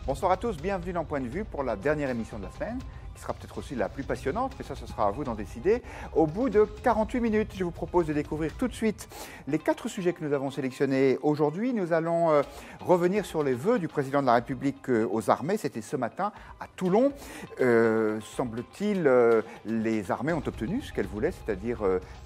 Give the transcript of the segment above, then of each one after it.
Bonsoir à tous, bienvenue dans Point de Vue pour la dernière émission de la semaine, qui sera peut-être aussi la plus passionnante, mais ça, ce sera à vous d'en décider. Au bout de 48 minutes, je vous propose de découvrir tout de suite les 4 sujets que nous avons sélectionnés aujourd'hui. Nous allons revenir sur les vœux du président de la République aux armées. C'était ce matin à Toulon. Semble-t-il, les armées ont obtenu ce qu'elles voulaient, c'est-à-dire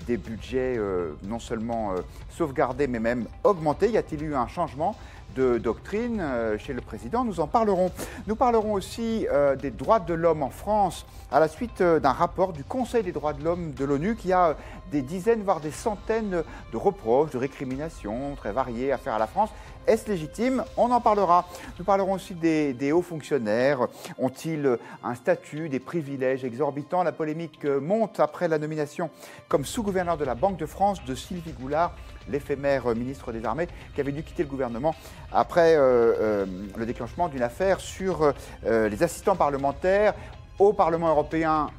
des budgets non seulement sauvegardés, mais même augmentés. Y a-t-il eu un changement de doctrine chez le président? Nous en parlerons. Nous parlerons aussi des droits de l'homme en France à la suite d'un rapport du Conseil des droits de l'homme de l'ONU qui a des dizaines, voire des centaines de reproches, de récriminations très variées à faire à la France. Est-ce légitime? On en parlera. Nous parlerons aussi des hauts fonctionnaires. Ont-ils un statut, des privilèges exorbitants? La polémique monte après la nomination comme sous-gouverneur de la Banque de France de Sylvie Goulard, l'éphémère ministre des Armées, qui avait dû quitter le gouvernement après le déclenchement d'une affaire sur les assistants parlementaires au Parlement européen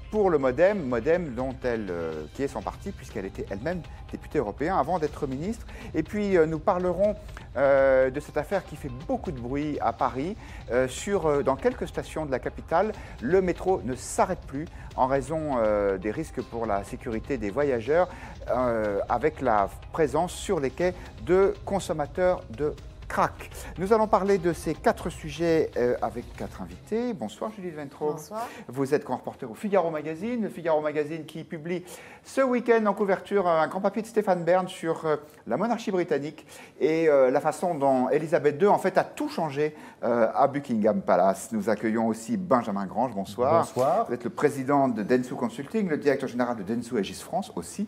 pour le MoDem, dont qui est son parti, puisqu'elle était elle-même députée européenne avant d'être ministre. Et puis nous parlerons de cette affaire qui fait beaucoup de bruit à Paris. Dans quelques stations de la capitale, le métro ne s'arrête plus en raison des risques pour la sécurité des voyageurs, avec la présence sur les quais de consommateurs de crack. Nous allons parler de ces 4 sujets avec 4 invités. Bonsoir Julie Ventro. Bonsoir. Vous êtes grand reporter au Figaro Magazine. Le Figaro Magazine qui publie ce week-end en couverture un grand papier de Stéphane Bern sur la monarchie britannique et la façon dont Elisabeth II en fait a tout changé à Buckingham Palace. Nous accueillons aussi Benjamin Grange. Bonsoir. Bonsoir. Vous êtes le président de Dentsu Consulting, le directeur général de Dentsu Aegis France aussi.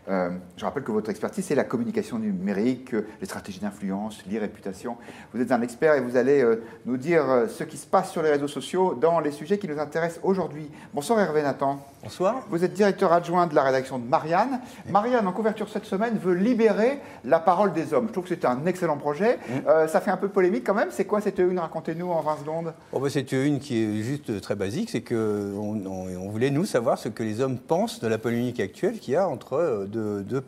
Je rappelle que votre expertise, c'est la communication numérique, les stratégies d'influence, l'e-réputation. Vous êtes un expert et vous allez nous dire ce qui se passe sur les réseaux sociaux dans les sujets qui nous intéressent aujourd'hui. Bonsoir Hervé Nathan. Bonsoir. Vous êtes directeur adjoint de la rédaction de Marianne. Marianne, en couverture cette semaine, veut libérer la parole des hommes. Je trouve que c'est un excellent projet. Ça fait un peu polémique quand même. C'est quoi cette une? Racontez-nous en 20 secondes. C'est une qui est juste très basique. C'est qu'on voulait, nous, savoir ce que les hommes pensent de la polémique actuelle qu'il y a entre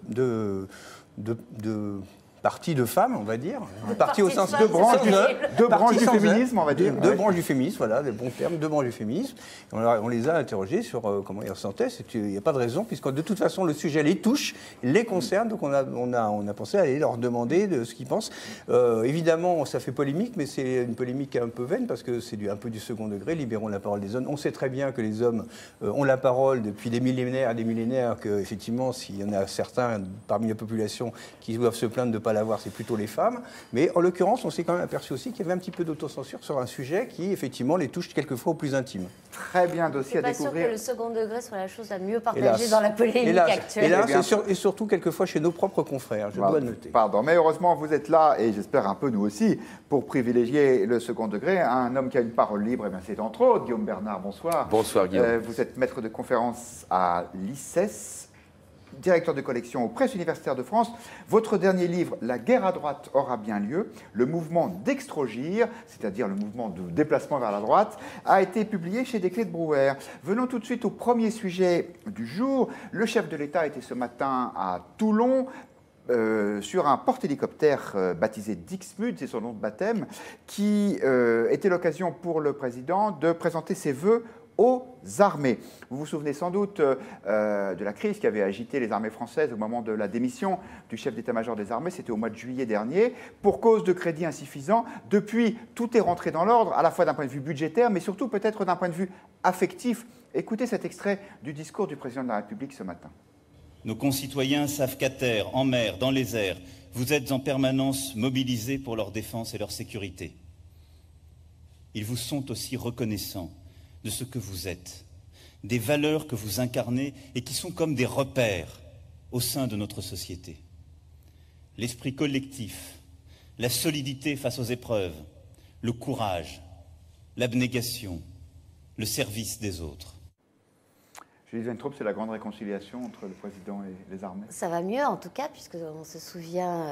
deux parties de femmes, on va dire. Parties au sens deux branches du féminisme, on va dire. Deux branches du féminisme, voilà, des bons termes, deux branches du féminisme. On les a interrogés sur comment ils ressentaient. Il n'y a pas de raison, puisque de toute façon, le sujet les touche, les concerne. Donc on a pensé à aller leur demander de ce qu'ils pensent. Évidemment, ça fait polémique, mais c'est une polémique un peu vaine, parce que c'est un peu du second degré. Libérons la parole des hommes. On sait très bien que les hommes ont la parole depuis des millénaires, qu'effectivement, s'il y en a certains parmi la population qui doivent se plaindre de ne pas l'avoir, c'est plutôt les femmes. Mais en l'occurrence, on s'est quand même aperçu aussi qu'il y avait un petit peu d'autocensure sur un sujet qui, effectivement, les touche quelquefois au plus intime. Très bien, dossier à découvrir. Je ne suis pas sûr que le second degré soit la chose la mieux partagée dans la polémique actuelle. Et surtout, quelquefois, chez nos propres confrères, je dois noter. Pardon, mais heureusement, vous êtes là, et j'espère un peu nous aussi, pour privilégier le second degré. Un homme qui a une parole libre, c'est entre autres Guillaume Bernard. Bonsoir. Bonsoir Guillaume. Vous êtes maître de conférence à l'ICES, directeur de collection aux Presses universitaires de France. Votre dernier livre, La guerre à droite aura bien lieu, le mouvement d'extrogir, c'est-à-dire le mouvement de déplacement vers la droite, a été publié chez Desclés de Brouwer. Venons tout de suite au premier sujet du jour. Le chef de l'État était ce matin à Toulon, sur un porte-hélicoptère baptisé Dixmude, c'est son nom de baptême, qui était l'occasion pour le président de présenter ses vœux aux armées. Vous vous souvenez sans doute de la crise qui avait agité les armées françaises au moment de la démission du chef d'état-major des armées, c'était au mois de juillet dernier, pour cause de crédits insuffisants. Depuis, tout est rentré dans l'ordre, à la fois d'un point de vue budgétaire, mais surtout peut-être d'un point de vue affectif. Écoutez cet extrait du discours du président de la République ce matin. Nos concitoyens savent qu'à terre, en mer, dans les airs, vous êtes en permanence mobilisés pour leur défense et leur sécurité. Ils vous sont aussi reconnaissants de ce que vous êtes, des valeurs que vous incarnez et qui sont comme des repères au sein de notre société. L'esprit collectif, la solidité face aux épreuves, le courage, l'abnégation, le service des autres. Julie Weintraub, c'est la grande réconciliation entre le président et les armées. Ça va mieux en tout cas, puisqu'on se souvient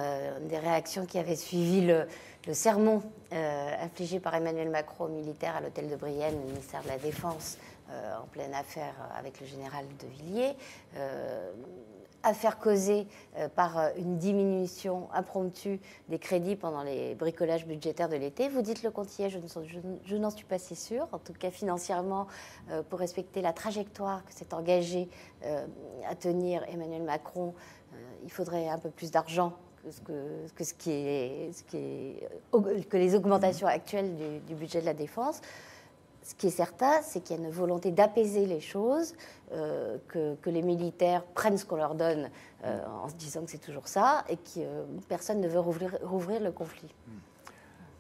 des réactions qui avaient suivi le sermon infligé par Emmanuel Macron aux militaires à l'hôtel de Brienne, le ministère de la Défense, en pleine affaire avec le général de Villiers. à faire causer par une diminution impromptue des crédits pendant les bricolages budgétaires de l'été. Vous dites le compte y est, je n'en suis pas si sûre. En tout cas, financièrement, pour respecter la trajectoire que s'est engagée à tenir Emmanuel Macron, il faudrait un peu plus d'argent que les augmentations actuelles du budget de la défense. Ce qui est certain, c'est qu'il y a une volonté d'apaiser les choses, que les militaires prennent ce qu'on leur donne en se disant que c'est toujours ça, et que personne ne veut rouvrir le conflit.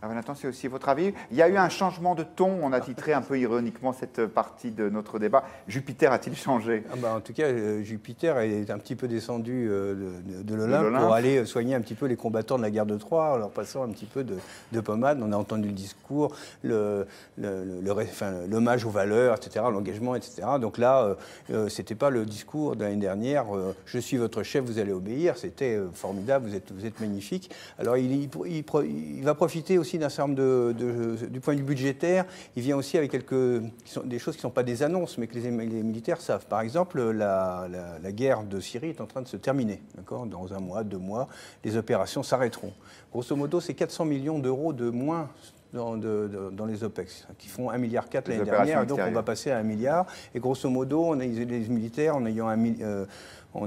Alors Nathan, c'est aussi votre avis. Il y a eu un changement de ton, on a titré un peu ironiquement cette partie de notre débat. Jupiter a-t-il changé ? En tout cas, Jupiter est un petit peu descendu de l'Olympe pour aller soigner un petit peu les combattants de la guerre de Troie, en leur passant un petit peu de pommade. On a entendu le discours, l'hommage aux valeurs, etc., l'engagement, etc. Donc là, ce n'était pas le discours de l'année dernière, je suis votre chef, vous allez obéir. C'était formidable, vous êtes magnifique. Alors il va profiter aussi d'un certain nombre du point de vue budgétaire. Il vient aussi avec des choses qui ne sont pas des annonces, mais que les militaires savent. Par exemple, la guerre de Syrie est en train de se terminer. Dans 1 mois, 2 mois, les opérations s'arrêteront. Grosso modo, c'est 400 millions d'euros de moins dans les OPEX, qui font 1,4 milliard l'année dernière, donc on va passer à 1 milliard. Et grosso modo, les militaires, en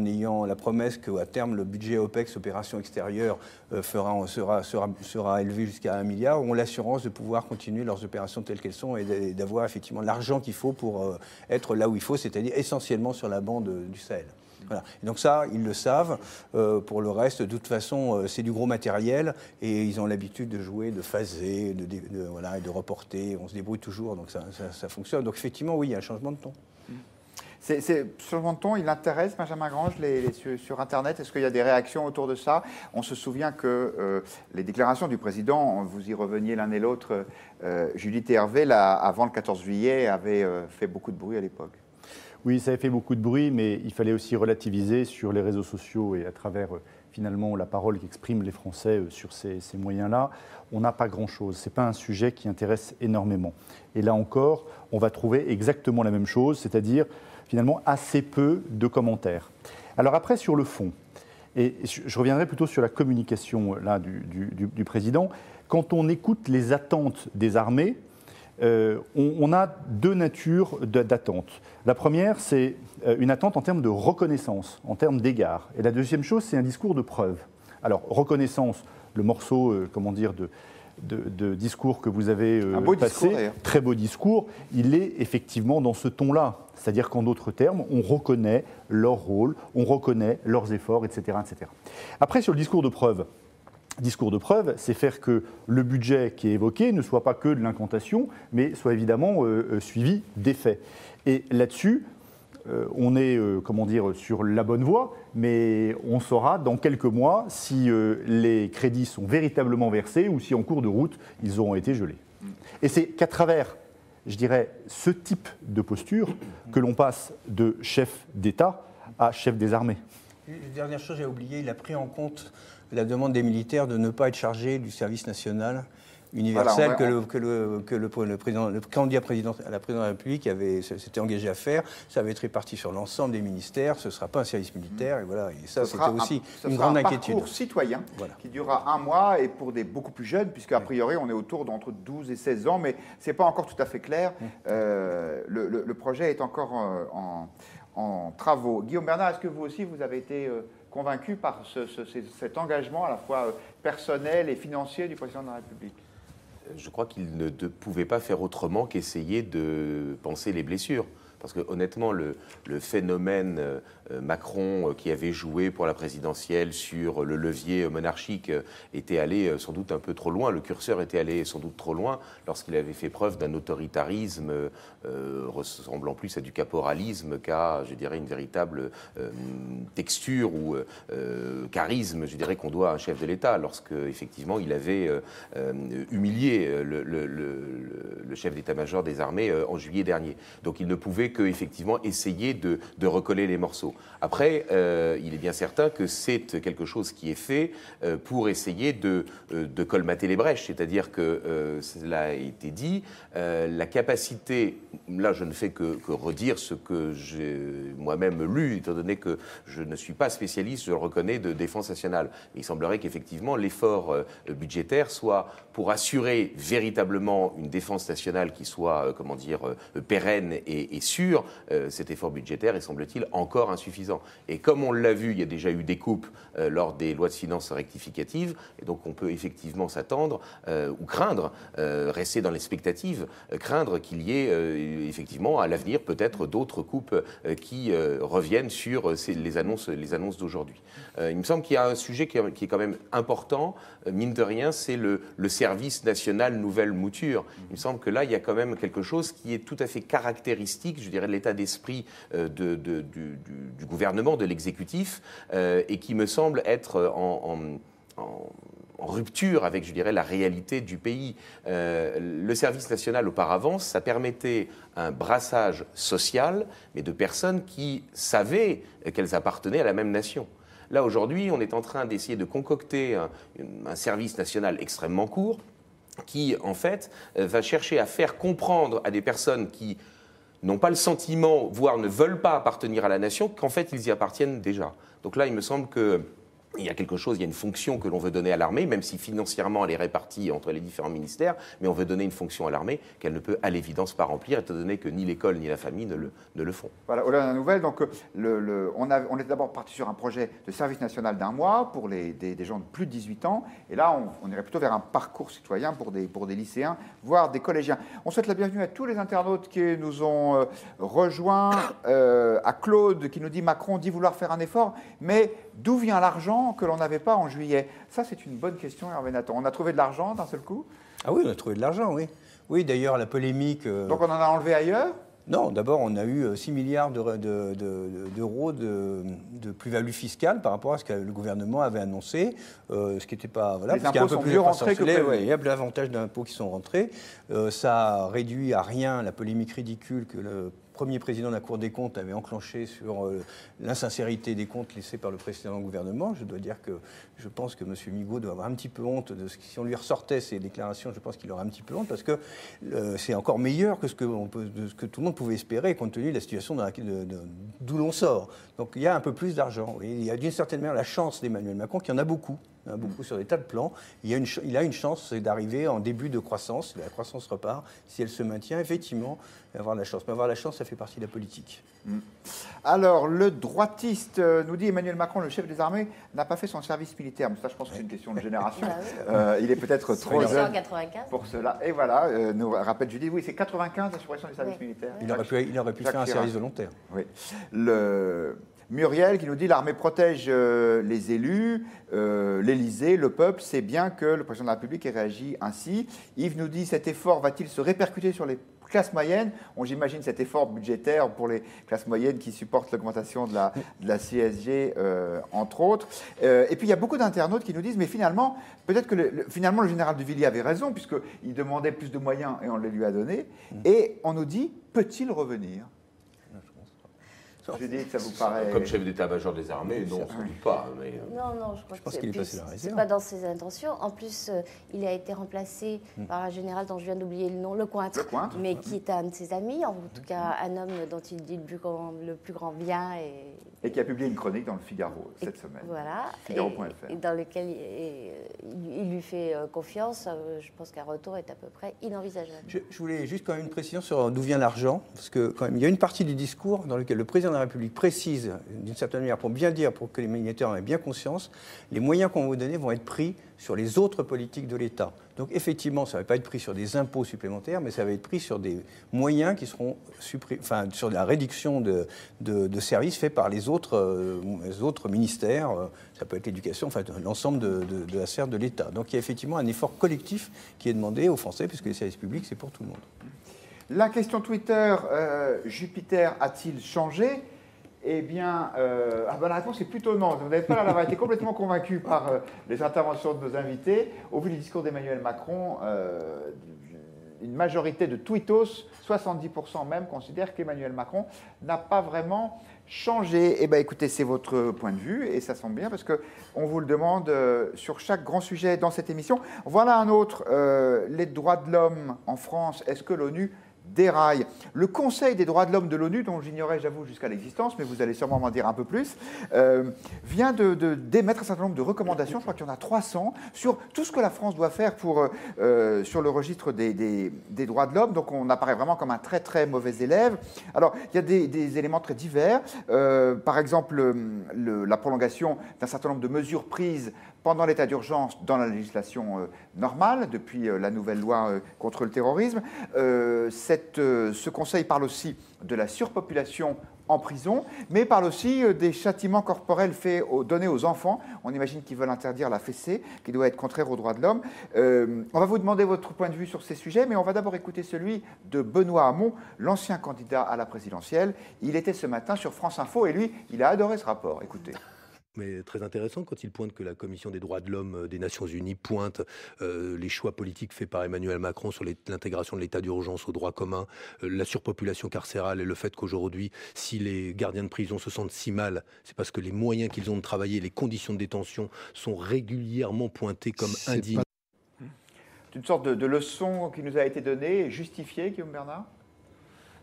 ayant la promesse qu'à terme, le budget OPEX, opérations extérieures, sera élevé jusqu'à 1 milliard, ont l'assurance de pouvoir continuer leurs opérations telles qu'elles sont et d'avoir effectivement l'argent qu'il faut pour être là où il faut, c'est-à-dire essentiellement sur la bande du Sahel. Voilà. Et donc ça, ils le savent. Pour le reste, de toute façon, c'est du gros matériel et ils ont l'habitude de jouer, de phaser, et de reporter. On se débrouille toujours, donc ça fonctionne. Donc effectivement, oui, il y a un changement de ton. Ce changement de ton, il intéresse Benjamin Grange sur Internet. Est-ce qu'il y a des réactions autour de ça ? On se souvient que les déclarations du président, vous y reveniez l'un et l'autre, Judith et Hervé, avant le 14 juillet, avaient fait beaucoup de bruit à l'époque. Oui, ça a fait beaucoup de bruit, mais il fallait aussi relativiser sur les réseaux sociaux et à travers finalement la parole qu'expriment les Français sur ces moyens-là. On n'a pas grand-chose. Ce n'est pas un sujet qui intéresse énormément. Et là encore, on va trouver exactement la même chose, c'est-à-dire finalement assez peu de commentaires. Alors après, sur le fond, et je reviendrai plutôt sur la communication là, du président, quand on écoute les attentes des armées, on a 2 natures d'attentes. La première, c'est une attente en termes de reconnaissance, en termes d'égard. Et la deuxième chose, c'est un discours de preuve. Alors, reconnaissance, le morceau, de discours que vous avez passé, très beau discours, il est effectivement dans ce ton-là. C'est-à-dire qu'en d'autres termes, on reconnaît leur rôle, on reconnaît leurs efforts, etc., etc. Après, sur le discours de preuve, c'est faire que le budget qui est évoqué ne soit pas que de l'incantation, mais soit évidemment suivi des faits. Et là-dessus, on est sur la bonne voie, mais on saura dans quelques mois si les crédits sont véritablement versés ou si en cours de route, ils auront été gelés. Et c'est qu'à travers, je dirais, ce type de posture que l'on passe de chef d'État à chef des armées. Une dernière chose, j'ai oublié, il a pris en compte la demande des militaires de ne pas être chargés du service national universel que le candidat à la présidence de la République s'était engagé à faire. Ça va être réparti sur l'ensemble des ministères, ce ne sera pas un service militaire. Et voilà, et ça c'était aussi une grande inquiétude. Un parcours citoyen qui durera 1 mois et pour des beaucoup plus jeunes, puisqu'à priori on est autour d'entre 12 et 16 ans, mais ce n'est pas encore tout à fait clair. Le projet est encore en travaux. Guillaume Bernard, est-ce que vous aussi vous avez été convaincu par cet engagement à la fois personnel et financier du président de la République ? Je crois qu'il ne pouvait pas faire autrement qu'essayer de penser les blessures. Parce que honnêtement, le phénomène Macron qui avait joué pour la présidentielle sur le levier monarchique était allé sans doute un peu trop loin. Le curseur était allé sans doute trop loin lorsqu'il avait fait preuve d'un autoritarisme ressemblant plus à du caporalisme qu'à, je dirais, une véritable texture ou charisme, je dirais, qu'on doit à un chef de l'État. Lorsque, effectivement, il avait humilié le chef d'état-major des armées en juillet dernier. Donc il ne pouvait qu'effectivement essayer de recoller les morceaux. Après, il est bien certain que c'est quelque chose qui est fait pour essayer de colmater les brèches, c'est-à-dire que, cela a été dit, la capacité, là je ne fais que redire ce que j'ai moi-même lu, étant donné que je ne suis pas spécialiste, je le reconnais, de défense nationale. Il semblerait qu'effectivement l'effort budgétaire soit pour assurer véritablement une défense nationale qui soit, pérenne et sûre. Cet effort budgétaire est, semble-t-il, encore insuffisant. Et comme on l'a vu, il y a déjà eu des coupes lors des lois de finances rectificatives, et donc on peut effectivement s'attendre ou craindre, rester dans l'expectative, craindre qu'il y ait effectivement à l'avenir peut-être d'autres coupes qui reviennent sur les annonces d'aujourd'hui. Il me semble qu'il y a un sujet qui est quand même important, mine de rien, c'est le service national nouvelle mouture. Il me semble que là, il y a quand même quelque chose qui est tout à fait caractéristique, je dirais, de l'état d'esprit du gouvernement, de l'exécutif, et qui me semble être en rupture avec, je dirais, la réalité du pays. Le service national, auparavant, ça permettait un brassage social, mais de personnes qui savaient qu'elles appartenaient à la même nation. Là, aujourd'hui, on est en train d'essayer de concocter un service national extrêmement court, qui, en fait, va chercher à faire comprendre à des personnes qui n'ont pas le sentiment, voire ne veulent pas appartenir à la nation, qu'en fait, ils y appartiennent déjà. Donc là, il me semble que il y a quelque chose, il y a une fonction que l'on veut donner à l'armée, même si financièrement elle est répartie entre les différents ministères, mais on veut donner une fonction à l'armée qu'elle ne peut à l'évidence pas remplir, étant donné que ni l'école ni la famille ne le font. Voilà, au-delà de la nouvelle, donc, on est d'abord parti sur un projet de service national d'1 mois pour des gens de plus de 18 ans, et là on irait plutôt vers un parcours citoyen pour des lycéens, voire des collégiens. On souhaite la bienvenue à tous les internautes qui nous ont rejoints, à Claude qui nous dit « Macron dit vouloir faire un effort, mais d'où vient l'argent que l'on n'avait pas en juillet ?» Ça, c'est une bonne question, Hervé Nathan. On a trouvé de l'argent d'un seul coup? Ah oui, on a trouvé de l'argent, oui. Oui, d'ailleurs, la polémique... Donc on en a enlevé ailleurs? Non, d'abord, on a eu 6 milliards d'euros de plus-value fiscale par rapport à ce que le gouvernement avait annoncé, ce qui n'était pas... Voilà, les impôts sont mieux rentrés que prévu. Il y a davantage d'impôts qui sont rentrés. Ça réduit à rien la polémique ridicule que le premier président de la Cour des comptes avait enclenché sur l'insincérité des comptes laissés par le précédent gouvernement. Je dois dire que je pense que M. Migaud doit avoir un petit peu honte de ce que, si on lui ressortait ces déclarations, je pense qu'il aurait un petit peu honte parce que c'est encore meilleur que ce que tout le monde pouvait espérer compte tenu de la situation d'où l'on sort. Donc il y a un peu plus d'argent. Il y a d'une certaine manière la chance d'Emmanuel Macron, qu'il y en a beaucoup. Il y en a beaucoup sur des tas de plans. Il a une chance, c'est d'arriver en début de croissance. La croissance repart. Si elle se maintient, effectivement, il va avoir de la chance. Mais avoir la chance, ça fait partie de la politique. Alors, le droitiste nous dit Emmanuel Macron, le chef des armées, n'a pas fait son service militaire. Mais ça, je pense que c'est une question de génération. Il est peut-être trop jeune pour cela. Et voilà, nous rappelle Julie, oui, c'est 95 la suppression du service militaire. Il aurait pu faire un service volontaire. Oui. Muriel qui nous dit l'armée protège les élus, l'Élysée, le peuple. C'est bien que le président de la République ait réagi ainsi. Yves nous dit cet effort va-t-il se répercuter sur les classes moyennes? J'imagine cet effort budgétaire pour les classes moyennes qui supportent l'augmentation de la CSG, entre autres. Et puis il y a beaucoup d'internautes qui nous disent mais finalement, peut-être que finalement le général de Villiers avait raison puisqu'il demandait plus de moyens et on les lui a donnés. Et on nous dit peut-il revenir? Je dis que ça vous paraît... Comme chef d'état-major des armées, non, sans doute pas. Mais... Non, je pense qu'il est passé la réserve. C'est pas dans ses intentions. En plus, il a été remplacé par un général dont je viens d'oublier le nom, Lecointre, mais qui est un de ses amis, en tout cas un homme dont il dit le plus grand bien. Et qui a publié une chronique dans le Figaro cette semaine. Voilà. Figaro.fr. Et dans lequel il lui fait confiance. Je pense qu'un retour est à peu près inenvisageable. Je voulais juste quand même une précision sur d'où vient l'argent, parce que quand même, il y a une partie du discours dans lequel le président de la République précise, d'une certaine manière, pour bien dire, pour que les militaires en aient bien conscience, les moyens qu'on va vous donner vont être pris sur les autres politiques de l'État. Donc effectivement, ça ne va pas être pris sur des impôts supplémentaires, mais ça va être pris sur des moyens qui seront sur la réduction de services faits par les autres ministères. Ça peut être l'éducation, enfin l'ensemble de la sphère de l'État. Donc il y a effectivement un effort collectif qui est demandé aux Français, puisque les services publics, c'est pour tout le monde. La question Twitter, Jupiter a-t-il changé? Eh bien, la réponse est plutôt non. Vous n'avez pas l'air d'avoir été complètement convaincu par les interventions de nos invités. Au vu du discours d'Emmanuel Macron, une majorité de tweetos, 70% même, considèrent qu'Emmanuel Macron n'a pas vraiment changé. Eh bien, écoutez, c'est votre point de vue et ça semble bien parce qu'on vous le demande sur chaque grand sujet dans cette émission. Voilà un autre, les droits de l'homme en France. Est-ce que l'ONU déraille? Le Conseil des droits de l'homme de l'ONU, dont j'ignorais, j'avoue, jusqu'à l'existence, mais vous allez sûrement m'en dire un peu plus, vient d'émettre un certain nombre de recommandations, je crois qu'il y en a 300, sur tout ce que la France doit faire sur le registre des droits de l'homme. Donc on apparaît vraiment comme un très très mauvais élève. Alors il y a des éléments très divers, par exemple la prolongation d'un certain nombre de mesures prises pendant l'état d'urgence dans la législation normale, depuis la nouvelle loi contre le terrorisme. Ce Conseil parle aussi de la surpopulation en prison, mais parle aussi des châtiments corporels donnés aux enfants. On imagine qu'ils veulent interdire la fessée, qui doit être contraire aux droits de l'homme. On va vous demander votre point de vue sur ces sujets, mais on va d'abord écouter celui de Benoît Hamon, l'ancien candidat à la présidentielle. Il était ce matin sur France Info et lui, il a adoré ce rapport. Écoutez. Mais très intéressant quand il pointe que la Commission des droits de l'homme des Nations Unies pointe les choix politiques faits par Emmanuel Macron sur l'intégration de l'état d'urgence au droit commun, la surpopulation carcérale et le fait qu'aujourd'hui, si les gardiens de prison se sentent si mal, c'est parce que les moyens qu'ils ont de travailler, les conditions de détention sont régulièrement pointées comme indignes. C'est une sorte de leçon qui nous a été donnée et justifiée, Guillaume Bernard?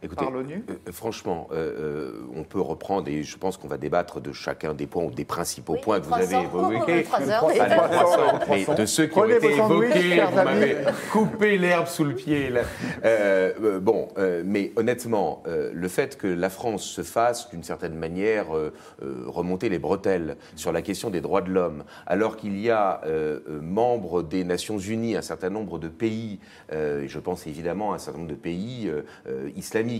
Écoutez, franchement, on peut reprendre et je pense qu'on va débattre de chacun des points ou des principaux points que vous avez évoqués. Mais de ceux qui ont été évoqués, vous m'avez coupé l'herbe sous le pied. Là. Mais honnêtement, le fait que la France se fasse d'une certaine manière remonter les bretelles sur la question des droits de l'homme, alors qu'il y a membres des Nations Unies, un certain nombre de pays, et je pense évidemment à un certain nombre de pays islamiques,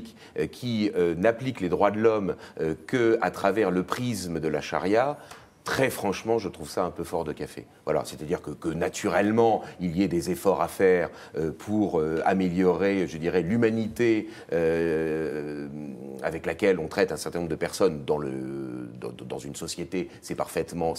qui n'appliquent les droits de l'homme qu'à travers le prisme de la charia, très franchement, je trouve ça un peu fort de café. Voilà, c'est-à-dire que naturellement, il y ait des efforts à faire pour améliorer, je dirais, l'humanité avec laquelle on traite un certain nombre de personnes dans une société, c'est parfaitement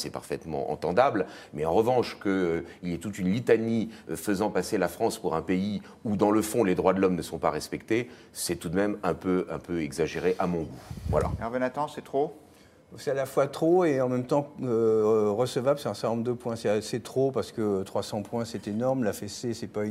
entendable. Mais en revanche, qu'il y ait toute une litanie faisant passer la France pour un pays où, dans le fond, les droits de l'homme ne sont pas respectés, c'est tout de même un peu exagéré à mon goût. Voilà. Hervé Nathan, c'est trop ? C'est à la fois trop et en même temps recevable sur un certain nombre de points. C'est trop parce que 300 points, c'est énorme. La fessée, c'est pas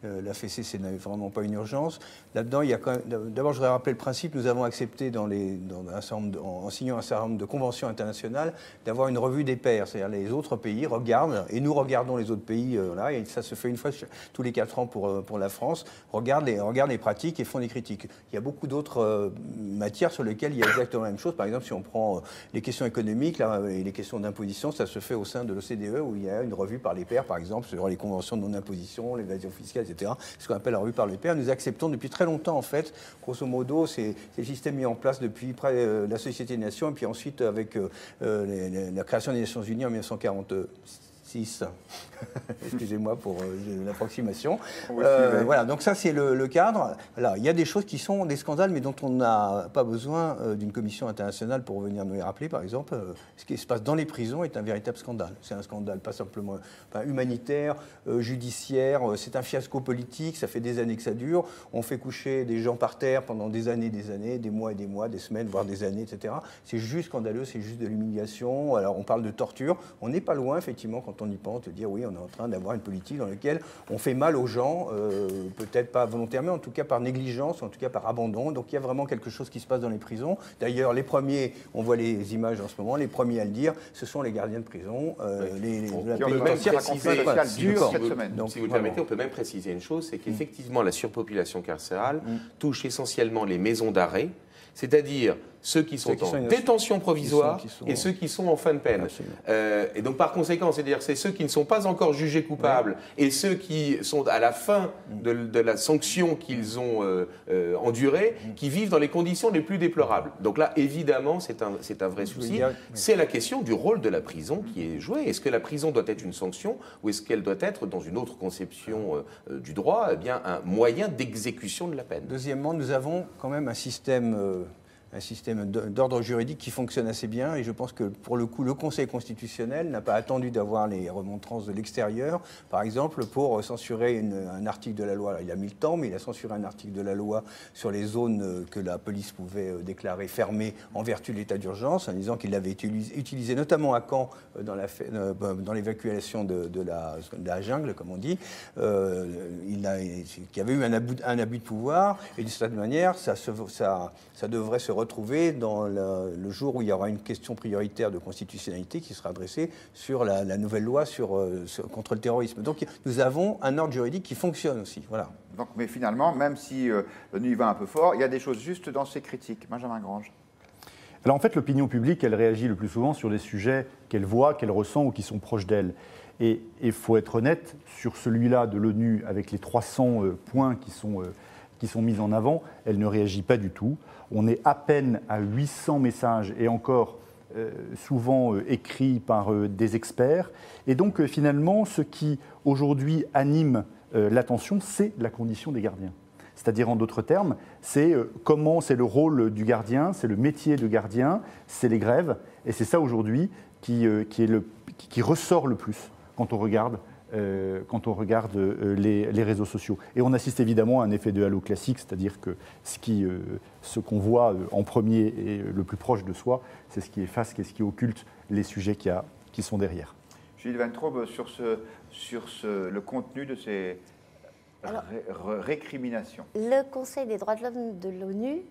la fessée, c'est vraiment pas une urgence. Là-dedans, il y a quand même. D'abord, je voudrais rappeler le principe. Nous avons accepté, en signant un certain nombre de conventions internationales, d'avoir une revue des pairs. C'est-à-dire les autres pays regardent et nous regardons les autres pays. Et ça se fait une fois tous les 4 ans pour la France. Regardent les pratiques et font des critiques. Il y a beaucoup d'autres matières sur lesquelles il y a exactement la même chose. Par exemple, si on prend les questions économiques et les questions d'imposition, ça se fait au sein de l'OCDE où il y a une revue par les pairs, par exemple, sur les conventions de non-imposition, l'évasion fiscale, etc. C'est ce qu'on appelle la revue par les pairs. Nous acceptons depuis très longtemps, en fait, grosso modo, c'est le système mis en place depuis la Société des Nations et puis ensuite avec la création des Nations Unies en 1946. Excusez-moi pour l'approximation. Voilà, donc ça c'est le cadre. Là, il y a des choses qui sont des scandales, mais dont on n'a pas besoin d'une commission internationale pour venir nous les rappeler. Par exemple, ce qui se passe dans les prisons est un véritable scandale. C'est un scandale pas simplement humanitaire, judiciaire, c'est un fiasco politique, ça fait des années que ça dure. On fait coucher des gens par terre pendant des années, des mois et des mois, des semaines, voire des années, etc. C'est juste scandaleux, c'est juste de l'humiliation. Alors on parle de torture. On n'est pas loin, effectivement, quand on y pense, de dire oui, on est en train d'avoir une politique dans laquelle on fait mal aux gens, peut-être pas volontairement, en tout cas par négligence, en tout cas par abandon. Donc il y a vraiment quelque chose qui se passe dans les prisons. D'ailleurs, les premiers, on voit les images en ce moment, les premiers à le dire, ce sont les gardiens de prison. La pénitentiaire sociale dure cette semaine. Donc, si vous le permettez, on peut même préciser une chose, c'est qu'effectivement, la surpopulation carcérale touche essentiellement les maisons d'arrêt, c'est-à-dire ceux qui sont en détention provisoire et ceux qui sont en fin de peine. Et donc, par conséquent, c'est-à-dire c'est ceux qui ne sont pas encore jugés coupables et ceux qui sont à la fin de la sanction qu'ils ont endurée, qui vivent dans les conditions les plus déplorables. Donc là, évidemment, c'est un vrai souci. C'est la question du rôle de la prison qui est joué. Est-ce que la prison doit être une sanction ou est-ce qu'elle doit être, dans une autre conception du droit, un moyen d'exécution de la peine ? Deuxièmement, nous avons quand même un système un système d'ordre juridique qui fonctionne assez bien. Et je pense que, pour le coup, le Conseil constitutionnel n'a pas attendu d'avoir les remontrances de l'extérieur, par exemple, pour censurer un article de la loi. Alors, il a mis le temps, mais il a censuré un article de la loi sur les zones que la police pouvait déclarer fermées en vertu de l'état d'urgence, en disant qu'il l'avait utilisé notamment à Caen dans l'évacuation de la jungle, comme on dit. Qu'il y avait eu un abus de pouvoir, et d'une certaine manière, ça devrait se retrouver dans le jour où il y aura une question prioritaire de constitutionnalité qui sera adressée sur la nouvelle loi contre le terrorisme. Donc nous avons un ordre juridique qui fonctionne aussi. Voilà. Donc, mais finalement, même si l'ONU y va un peu fort, il y a des choses justes dans ces critiques. Benjamin Grange. Alors en fait, l'opinion publique, elle réagit le plus souvent sur des sujets qu'elle voit, qu'elle ressent ou qui sont proches d'elle. Et il faut être honnête, sur celui-là de l'ONU, avec les 300 points qui sont mis en avant, elle ne réagit pas du tout. On est à peine à 800 messages, et encore souvent écrits par des experts. Et donc finalement, ce qui aujourd'hui anime l'attention, c'est la condition des gardiens. C'est-à-dire, en d'autres termes, c'est le rôle du gardien, c'est le métier de gardien, c'est les grèves. Et c'est ça aujourd'hui qui ressort le plus quand on regarde les réseaux sociaux. Et on assiste évidemment à un effet de halo classique, c'est-à-dire que ce qu'on voit en premier et le plus proche de soi, c'est ce qui efface, ce qui occulte les sujets qui sont derrière. Gilles Van Traub, sur le contenu de ces récriminations. Le Conseil des droits de l'homme de l'ONU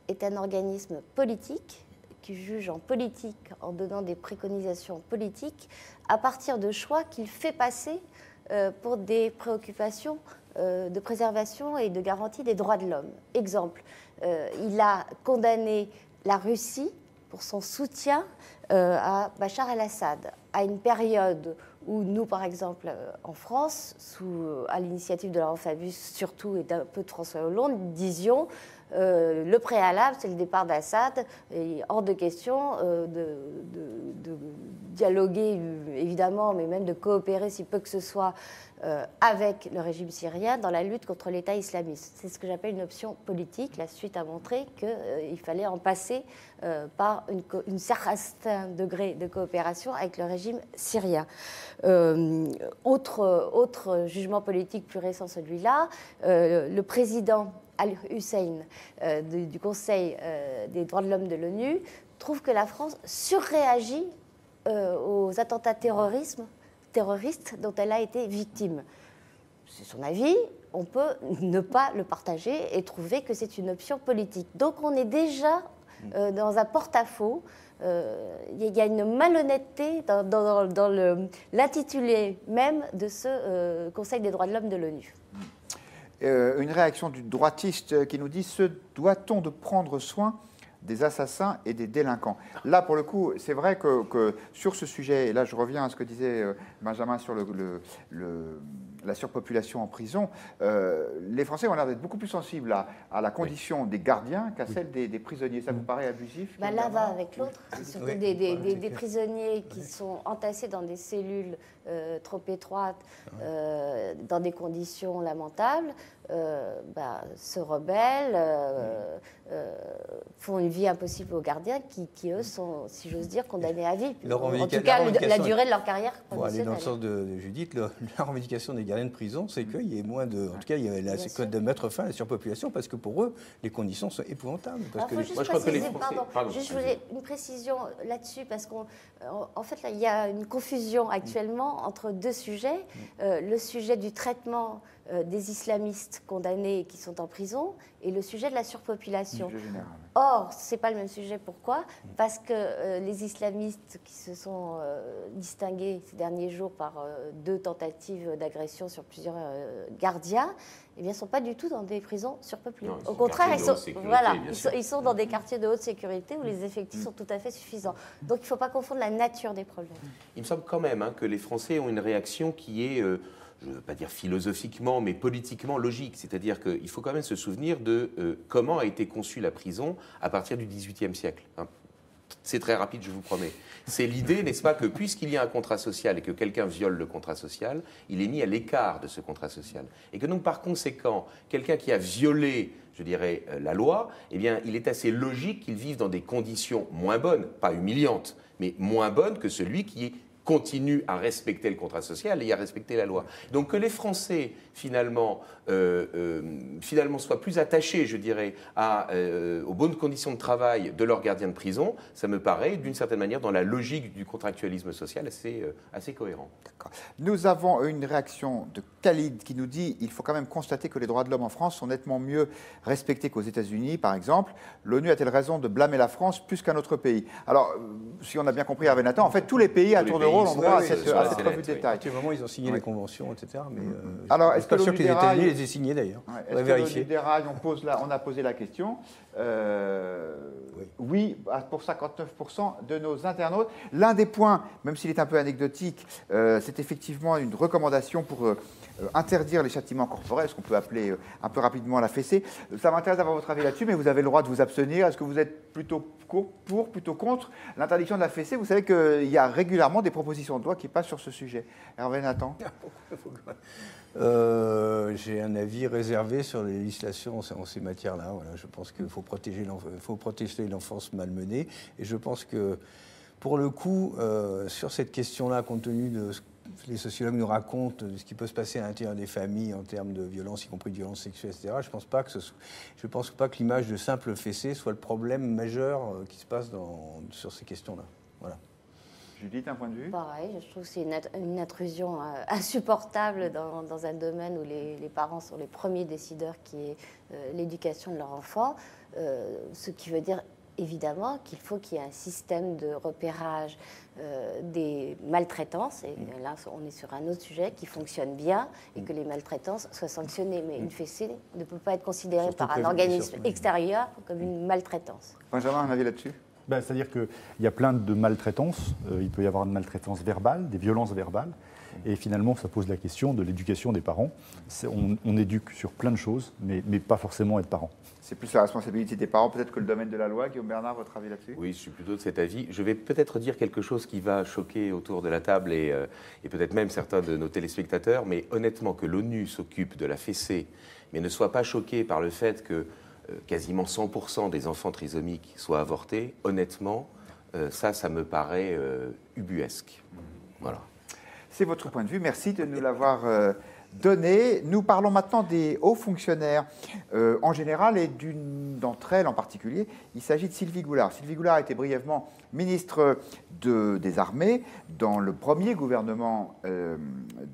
est un organisme politique qui juge en politique en donnant des préconisations politiques à partir de choix qu'il fait passer pour des préoccupations de préservation et de garantie des droits de l'homme. Exemple, il a condamné la Russie pour son soutien à Bachar el-Assad, à une période où nous, par exemple, en France, à l'initiative de Laurent Fabius surtout et d'un peu de François Hollande, disions le préalable, c'est le départ d'Assad, et hors de question de dialoguer, évidemment, mais même de coopérer si peu que ce soit avec le régime syrien dans la lutte contre l'État islamiste. C'est ce que j'appelle une option politique. La suite a montré qu'il fallait en passer par un certain degré de coopération avec le régime syrien. Autre jugement politique plus récent, celui-là, le président Al-Hussein du Conseil des droits de l'homme de l'ONU trouve que la France surréagit aux attentats terroristes dont elle a été victime. C'est son avis, on peut ne pas le partager et trouver que c'est une option politique. Donc on est déjà dans un porte-à-faux. Il y a une malhonnêteté dans l'intitulé même de ce Conseil des droits de l'homme de l'ONU. Une réaction du droitiste qui nous dit « Se doit-on de prendre soin des assassins et des délinquants ?» Là, pour le coup, c'est vrai que sur ce sujet, et là je reviens à ce que disait Benjamin sur la surpopulation en prison, les Français ont l'air d'être beaucoup plus sensibles à la condition des gardiens qu'à celle des prisonniers. Ça vous paraît abusif? L'un va avec l'autre. C'est surtout des prisonniers qui sont entassés dans des cellules trop étroites, dans des conditions lamentables, se rebellent, font une vie impossible aux gardiens qui eux, sont, si j'ose dire, condamnés à vie. En tout cas, la durée de leur carrière professionnelle. Pour aller dans le sens de Judith, la revendication des gardiens de prison, c'est qu'il y ait moins de... En tout cas, il y a de mettre fin à la surpopulation, parce que pour eux, les conditions sont épouvantables. Je voulais une précision là-dessus, parce qu'en fait, là, il y a une confusion actuellement entre deux sujets. Le sujet du traitement des islamistes condamnés qui sont en prison et le sujet de la surpopulation. Or, ce n'est pas le même sujet. Pourquoi ? Parce que les islamistes qui se sont distingués ces derniers jours par 2 tentatives d'agression sur plusieurs gardiens, eh bien, ne sont pas du tout dans des prisons surpeuplées. Au contraire, ils sont dans des quartiers de haute sécurité où les effectifs sont tout à fait suffisants. Donc, il ne faut pas confondre la nature des problèmes. Il me semble quand même que les Français ont une réaction qui est... je ne veux pas dire philosophiquement, mais politiquement logique. C'est-à-dire qu'il faut quand même se souvenir de comment a été conçue la prison à partir du XVIIIe siècle. C'est très rapide, je vous promets. C'est l'idée, n'est-ce pas, que puisqu'il y a un contrat social et que quelqu'un viole le contrat social, il est mis à l'écart de ce contrat social. Et que donc, par conséquent, quelqu'un qui a violé, je dirais, la loi, eh bien, il est assez logique qu'il vive dans des conditions moins bonnes, pas humiliantes, mais moins bonnes que celui qui continue à respecter le contrat social et à respecter la loi. Donc que les Français, finalement soient plus attachés, je dirais, aux bonnes conditions de travail de leurs gardiens de prison, ça me paraît, d'une certaine manière, dans la logique du contractualisme social, assez cohérent. Nous avons une réaction de Khalid qui nous dit « Il faut quand même constater que les droits de l'homme en France sont nettement mieux respectés qu'aux États-Unis, par exemple. L'ONU a-t-elle raison de blâmer la France plus qu'un autre pays ?» Alors, si on a bien compris, Hervé Nathan, en fait, tous les pays à tour de rôle ont droit à cette revue de détail. À partir du moment où ils ont signé les conventions, etc. Mais alors, je ne suis pas sûr que les États-Unis les aient signés d'ailleurs. Est-ce que l'ONU déraille, on a posé la question. Oui, pour 59% de nos internautes. L'un des points, même s'il est un peu anecdotique, c'est effectivement une recommandation pour interdire les châtiments corporels, ce qu'on peut appeler un peu rapidement la fessée. Ça m'intéresse d'avoir votre avis là-dessus, mais vous avez le droit de vous abstenir. Est-ce que vous êtes plutôt pour, plutôt contre l'interdiction de la fessée? Vous savez qu'il y a régulièrement des propositions de loi qui passent sur ce sujet. Hervé Nathan. J'ai un avis réservé sur les législations en ces matières-là. Voilà, je pense qu'il faut protéger l'enfance malmenée. Et je pense que, pour le coup, sur cette question-là, compte tenu de ce que les sociologues nous racontent, de ce qui peut se passer à l'intérieur des familles en termes de violence, y compris de violence sexuelle, etc., je ne pense pas que l'image de simple fessée soit le problème majeur qui se passe sur ces questions-là. Voilà. Judith, un point de vue? Pareil, je trouve que c'est une intrusion insupportable dans un domaine où les parents sont les premiers décideurs, qui est l'éducation de leur enfant, ce qui veut dire évidemment qu'il faut qu'il y ait un système de repérage des maltraitances, et là on est sur un autre sujet, qui fonctionne bien et que les maltraitances soient sanctionnées. Mais une fessée ne peut pas être considérée surtout par un organisme extérieur comme une maltraitance. Benjamin, un avis là-dessus? C'est-à-dire qu'il y a plein de maltraitances. Il peut y avoir une maltraitance verbale, des violences verbales. Et finalement, ça pose la question de l'éducation des parents. On éduque sur plein de choses, mais pas forcément être parent. C'est plus la responsabilité des parents peut-être que le domaine de la loi. Guillaume Bernard, votre avis là-dessus? Oui, je suis plutôt de cet avis. Je vais peut-être dire quelque chose qui va choquer autour de la table et peut-être même certains de nos téléspectateurs, mais honnêtement, que l'ONU s'occupe de la fessée, mais ne soit pas choqué par le fait que quasiment 100% des enfants trisomiques soient avortés, honnêtement, ça me paraît ubuesque. Voilà. C'est votre point de vue. Merci de nous l'avoir donné. Nous parlons maintenant des hauts fonctionnaires en général et d'une d'entre elles en particulier. Il s'agit de Sylvie Goulard. Sylvie Goulard a été brièvement ministre des Armées dans le premier gouvernement